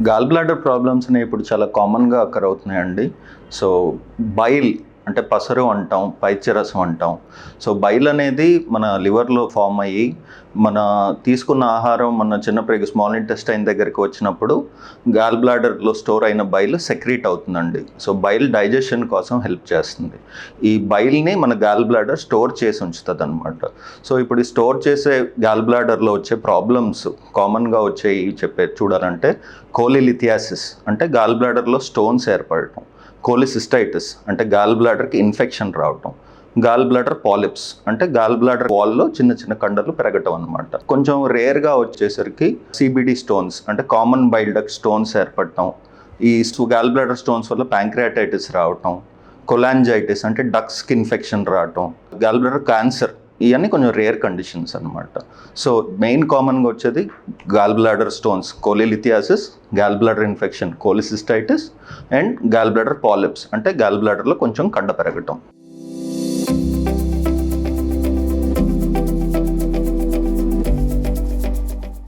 Gall bladder ప్రాబ్లమ్స్ని ఇప్పుడు చాలా కామన్గా అక్కర్ అవుతున్నాయండి. సో బైల్ అంటే పసరు అంటాం, పైత్యరసం అంటాం. సో బైల్ అనేది మన లివర్లో ఫామ్ అయ్యి మన తీసుకున్న ఆహారం మన చిన్నప్రేగు స్మాల్ ఇంటెస్టైన్ దగ్గరికి వచ్చినప్పుడు గాల్ బ్లాడర్లో స్టోర్ అయిన బైల్ సెక్రీట్ అవుతుందండి. సో బైల్ డైజెషన్ కోసం హెల్ప్ చేస్తుంది. ఈ బైల్ని మన గాల్ బ్లాడర్ స్టోర్ చేసి ఉంచుతుంది అనమాట. సో ఇప్పుడు ఈ స్టోర్ చేసే గాల్ బ్లాడర్లో వచ్చే ప్రాబ్లమ్స్ కామన్గా వచ్చేవి చూడాలంటే కోలిలిథియాసిస్ అంటే గాల్ బ్లాడర్లో స్టోన్స్ ఏర్పడటం, కోలిసిస్టైటిస్ అంటే గాల్ బ్లాడర్కి ఇన్ఫెక్షన్ రావటం, గాల్ బ్లాడర్ పాలిప్స్ అంటే గాల్ బ్లాడర్ వాల్లో చిన్న చిన్న కండలు పెరగటం అనమాట. కొంచెం రేర్గా వచ్చేసరికి సిబిడి స్టోన్స్ అంటే కామన్ బైల్ డక్ట్ స్టోన్స్ ఏర్పడటం, ఈ గాల్ బ్లాడర్ స్టోన్స్ వల్ల ప్యాంక్రియాటైటిస్ రావటం, కొలాంజైటిస్ అంటే డక్స్కి ఇన్ఫెక్షన్ రావటం, గాల్ బ్లాడర్ క్యాన్సర్, ఇవన్నీ కొంచెం రేర్ కండిషన్స్ అనమాట. సో మెయిన్ కామన్గా వచ్చేది gall bladder stones, cholelithiasis, gall bladder infection, cholecystitis and gall bladder polyps అంటే గాల్ బ్లాడర్లో కొంచెం కండ పెరగటం.